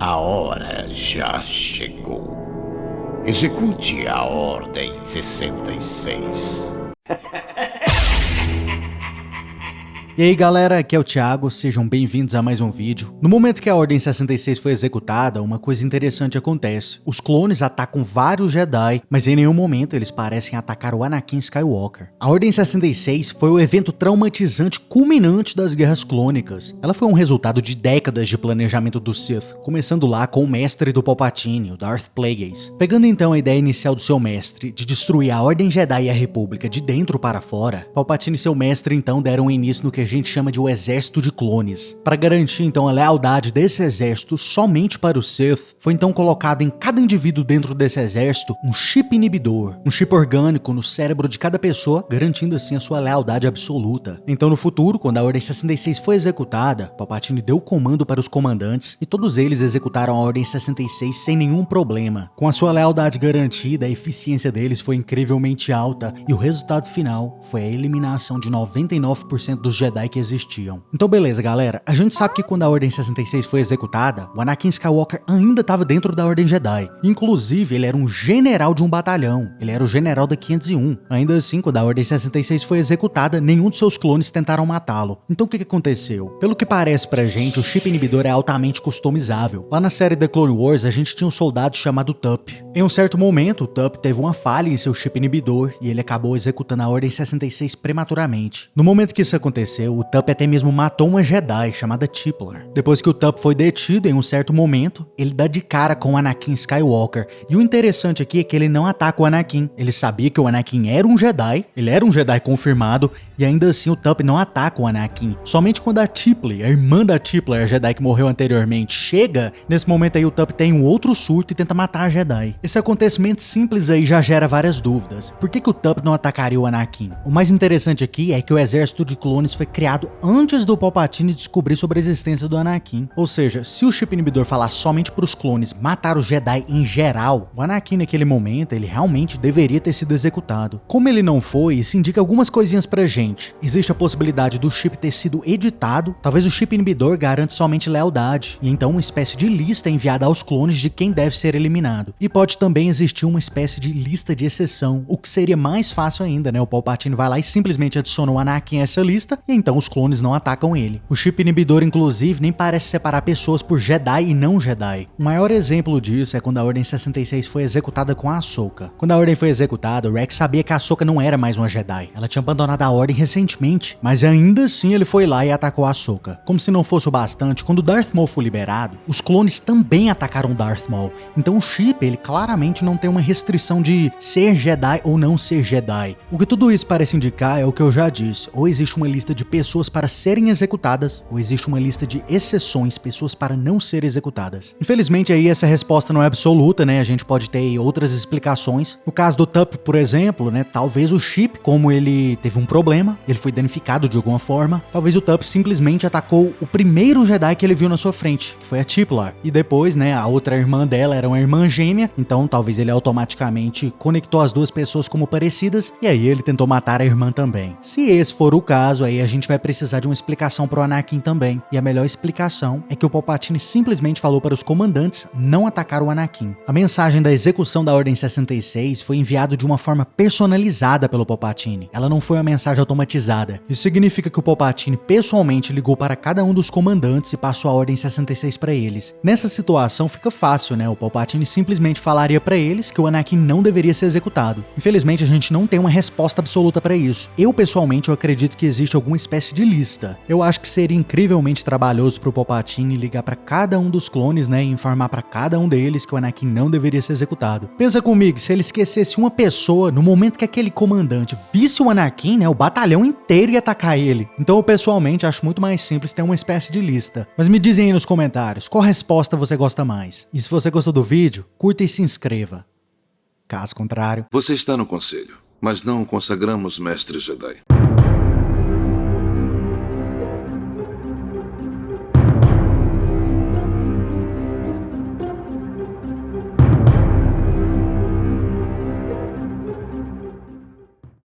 A hora já chegou. Execute a Ordem 66. E aí galera, aqui é o Thiago, sejam bem-vindos a mais um vídeo. No momento que a Ordem 66 foi executada, uma coisa interessante acontece. Os clones atacam vários Jedi, mas em nenhum momento eles parecem atacar o Anakin Skywalker. A Ordem 66 foi o evento traumatizante culminante das Guerras Clônicas. Ela foi um resultado de décadas de planejamento do Sith, começando lá com o mestre do Palpatine, o Darth Plagueis. Pegando então a ideia inicial do seu mestre, de destruir a Ordem Jedi e a República de dentro para fora, Palpatine e seu mestre então deram início no que a gente chama de o Exército de Clones. Para garantir então a lealdade desse exército somente para o Sith, foi então colocado em cada indivíduo dentro desse exército um chip inibidor, um chip orgânico no cérebro de cada pessoa, garantindo assim a sua lealdade absoluta. Então no futuro, quando a Ordem 66 foi executada, Palpatine deu o comando para os comandantes e todos eles executaram a Ordem 66 sem nenhum problema. Com a sua lealdade garantida, a eficiência deles foi incrivelmente alta e o resultado final foi a eliminação de 99% dos Jedi que existiam. Então beleza galera, a gente sabe que quando a Ordem 66 foi executada, o Anakin Skywalker ainda estava dentro da Ordem Jedi. Inclusive ele era um general de um batalhão, ele era o general da 501. Ainda assim, quando a Ordem 66 foi executada, nenhum dos seus clones tentaram matá-lo. Então o que aconteceu? Pelo que parece pra gente, o chip inibidor é altamente customizável. Lá na série The Clone Wars, a gente tinha um soldado chamado Tup. Em um certo momento, o Tup teve uma falha em seu chip inibidor e ele acabou executando a Ordem 66 prematuramente. No momento que isso aconteceu, o Tup até mesmo matou uma Jedi chamada Tiplar. Depois que o Tup foi detido em um certo momento, ele dá de cara com o Anakin Skywalker. E o interessante aqui é que ele não ataca o Anakin. Ele sabia que o Anakin era um Jedi, ele era um Jedi confirmado, e ainda assim o Tup não ataca o Anakin. Somente quando a Tiplar, a irmã da Tiplar, a Jedi que morreu anteriormente, chega, nesse momento aí o Tup tem um outro surto e tenta matar a Jedi. Esse acontecimento simples aí já gera várias dúvidas. Por que o Tup não atacaria o Anakin? O mais interessante aqui é que o exército de clones foi criado antes do Palpatine descobrir sobre a existência do Anakin. Ou seja, se o chip inibidor falar somente para os clones matar os Jedi em geral, o Anakin naquele momento ele realmente deveria ter sido executado. Como ele não foi, isso indica algumas coisinhas pra gente. Existe a possibilidade do chip ter sido editado, talvez o chip inibidor garante somente lealdade, e então uma espécie de lista enviada aos clones de quem deve ser eliminado. E pode também existir uma espécie de lista de exceção, o que seria mais fácil ainda, né? O Palpatine vai lá e simplesmente adiciona o Anakin a essa lista, e então os clones não atacam ele. O chip inibidor, inclusive, nem parece separar pessoas por Jedi e não Jedi. O maior exemplo disso é quando a Ordem 66 foi executada com a Ahsoka. Quando a Ordem foi executada, o Rex sabia que a Ahsoka não era mais uma Jedi. Ela tinha abandonado a Ordem recentemente, mas ainda assim ele foi lá e atacou a Ahsoka. Como se não fosse o bastante, quando Darth Maul foi liberado, os clones também atacaram Darth Maul. Então o chip, ele claramente não tem uma restrição de ser Jedi ou não ser Jedi. O que tudo isso parece indicar é o que eu já disse, ou existe uma lista de pessoas para serem executadas, ou existe uma lista de exceções, pessoas para não serem executadas. Infelizmente aí essa resposta não é absoluta, né? A gente pode ter outras explicações. No caso do Tup, por exemplo, né? Talvez o chip, como ele teve um problema, ele foi danificado de alguma forma, talvez o Tup simplesmente atacou o primeiro Jedi que ele viu na sua frente, que foi a Tiplar. E depois, né, a outra irmã dela era uma irmã gêmea, então talvez ele automaticamente conectou as duas pessoas como parecidas, e aí ele tentou matar a irmã também. Se esse for o caso, aí a gente vai precisar de uma explicação pro Anakin também. E a melhor explicação é que o Palpatine simplesmente falou para os comandantes não atacar o Anakin. A mensagem da execução da Ordem 66 foi enviada de uma forma personalizada pelo Palpatine. Ela não foi uma mensagem automatizada. Isso significa que o Palpatine pessoalmente ligou para cada um dos comandantes e passou a Ordem 66 para eles. Nessa situação fica fácil, né? O Palpatine simplesmente falaria para eles que o Anakin não deveria ser executado. Infelizmente a gente não tem uma resposta absoluta para isso. Eu pessoalmente acredito que existe alguma espécie de lista. Eu acho que seria incrivelmente trabalhoso pro Palpatine ligar para cada um dos clones, né, e informar para cada um deles que o Anakin não deveria ser executado. Pensa comigo, se ele esquecesse uma pessoa, no momento que aquele comandante visse o Anakin, né, o batalhão inteiro ia atacar ele. Então eu pessoalmente acho muito mais simples ter uma espécie de lista. Mas me dizem aí nos comentários, qual resposta você gosta mais? E se você gostou do vídeo, curta e se inscreva. Caso contrário... Você está no conselho, mas não consagramos mestres Jedi.